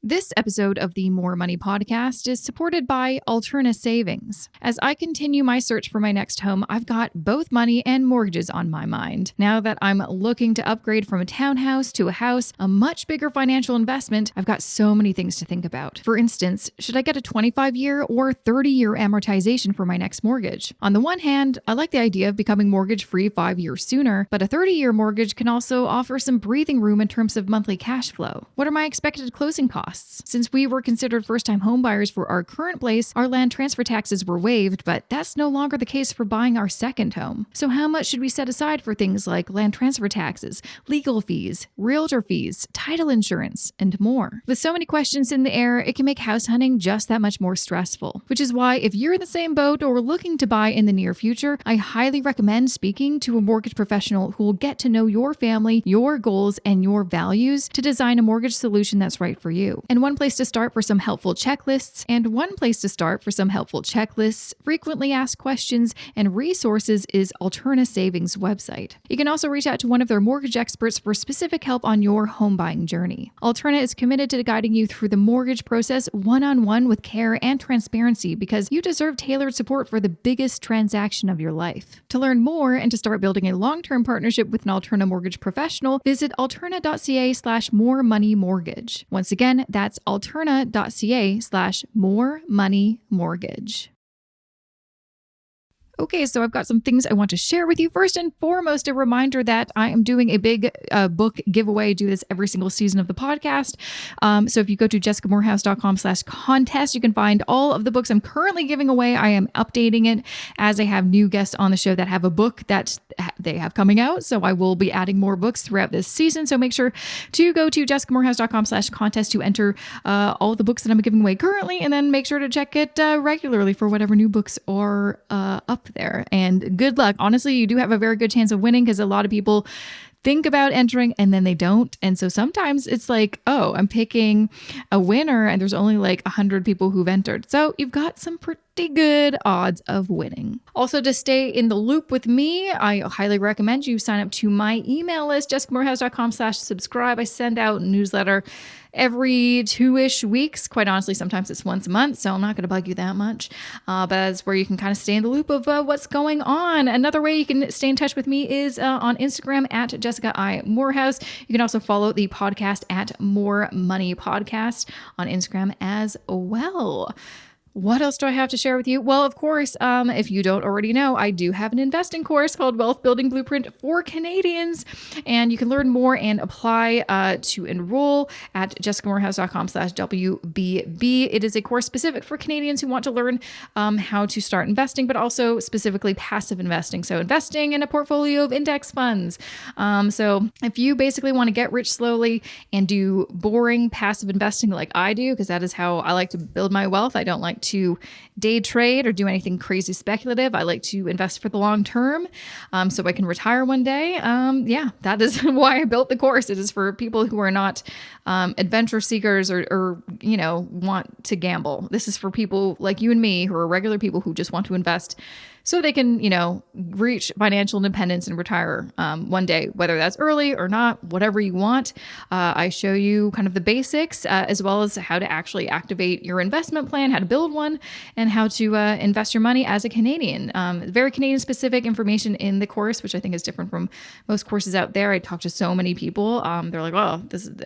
This episode of the More Money Podcast is supported by Alterna Savings. As I continue my search for my next home, I've got both money and mortgages on my mind. Now that I'm looking to upgrade from a townhouse to a house, a much bigger financial investment, I've got so many things to think about. For instance, should I get a 25-year or 30-year amortization for my next mortgage? On the one hand, I like the idea of becoming mortgage-free 5 years sooner, but a 30-year mortgage can also offer some breathing room in terms of monthly cash flow. What are my expected closing costs? Since we were considered first-time homebuyers for our current place, our land transfer taxes were waived, but that's no longer the case for buying our second home. So how much should we set aside for things like land transfer taxes, legal fees, realtor fees, title insurance, and more? With so many questions in the air, it can make house hunting just that much more stressful. Which is why if you're in the same boat or looking to buy in the near future, I highly recommend speaking to a mortgage professional who will get to know your family, your goals, and your values to design a mortgage solution that's right for you. And one place to start for some helpful checklists, frequently asked questions, and resources is Alterna Savings website. You can also reach out to one of their mortgage experts for specific help on your home buying journey. Alterna is committed to guiding you through the mortgage process one-on-one with care and transparency because you deserve tailored support for the biggest transaction of your life. To learn more and to start building a long-term partnership with an Alterna mortgage professional, visit alterna.ca/moremoneymortgage. Once again, that's alterna.ca/moremoneymortgage. Okay, so I've got some things I want to share with you. First and foremost, a reminder that I am doing a big book giveaway. I do this every single season of the podcast. So if you go to jessicamorehouse.com/contest, you can find all of the books I'm currently giving away. I am updating it as I have new guests on the show that have a book that they have coming out. So I will be adding more books throughout this season. So make sure to go to jessicamorehouse.com/contest to enter all the books that I'm giving away currently. And then make sure to check it regularly for whatever new books are up there. And good luck. Honestly, you do have a very good chance of winning because a lot of people think about entering and then they don't. And so sometimes it's like, oh, I'm picking a winner and there's only like 100 people who've entered. So you've got some pretty good odds of winning. Also, to stay in the loop with me, I highly recommend you sign up to my email list, jessicamorehouse.com/subscribe. I send out a newsletter every 2-ish weeks. Quite honestly, sometimes it's once a month, so I'm not going to bug you that much. But that's where you can kind of stay in the loop of what's going on. Another way you can stay in touch with me is on Instagram at Jessica I. Morehouse. You can also follow the podcast at More Money Podcast on Instagram as well. What else do I have to share with you? Well, of course, if you don't already know, I do have an investing course called Wealth Building Blueprint for Canadians, and you can learn more and apply to enroll at jessicamorehouse.com/WBB. It is a course specific for Canadians who want to learn how to start investing, but also specifically passive investing. So investing in a portfolio of index funds. So if you basically want to get rich slowly and do boring passive investing like I do, because that is how I like to build my wealth. I don't like to day trade or do anything crazy speculative. I like to invest for the long term so I can retire one day. That is why I built the course. It is for people who are not adventure seekers or want to gamble. This is for people like you and me who are regular people who just want to invest so they can, reach financial independence and retire one day, whether that's early or not, whatever you want. I show you kind of the basics as well as how to actually activate your investment plan, how to build one, and how to invest your money as a Canadian. Very Canadian specific information in the course, which I think is different from most courses out there. I talk to so many people. They're like, oh,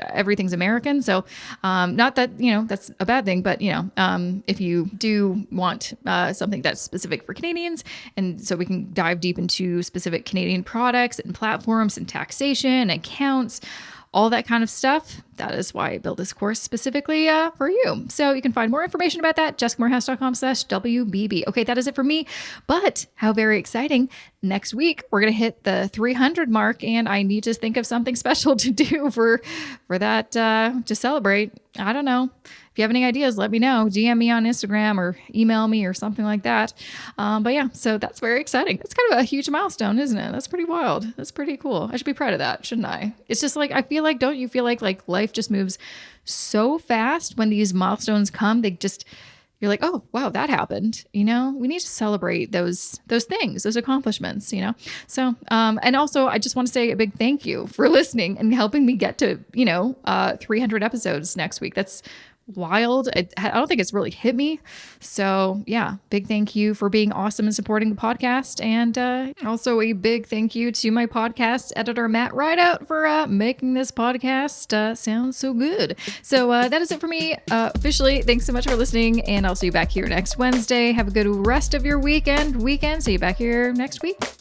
everything's American. So not that, that's a bad thing, but, if you do want something that's specific for Canadians, and so we can dive deep into specific Canadian products and platforms and taxation, accounts, all that kind of stuff, that is why I built this course specifically for you. So you can find more information about that, jessicamoorehouse.com/WBB. Okay, that is it for me. But how very exciting. Next week, we're going to hit the 300 mark, and I need to think of something special to do for that to celebrate. I don't know. If you have any ideas, let me know. DM me on Instagram or email me or something like that. But yeah, so that's very exciting. That's kind of a huge milestone, isn't it? That's pretty wild. That's pretty cool. I should be proud of that, shouldn't I? It's just like, I feel like, don't you feel like life just moves so fast when these milestones come? You're like, oh, wow, that happened. We need to celebrate those things, those accomplishments, So, and also I just want to say a big thank you for listening and helping me get to, 300 episodes next week. That's wild. I don't think it's really hit me. So yeah, big thank you for being awesome and supporting the podcast. And also a big thank you to my podcast editor, Matt Rideout, for making this podcast sound so good. So that is it for me officially. Thanks so much for listening, and I'll see you back here next Wednesday. Have a good rest of your weekend. See you back here next week.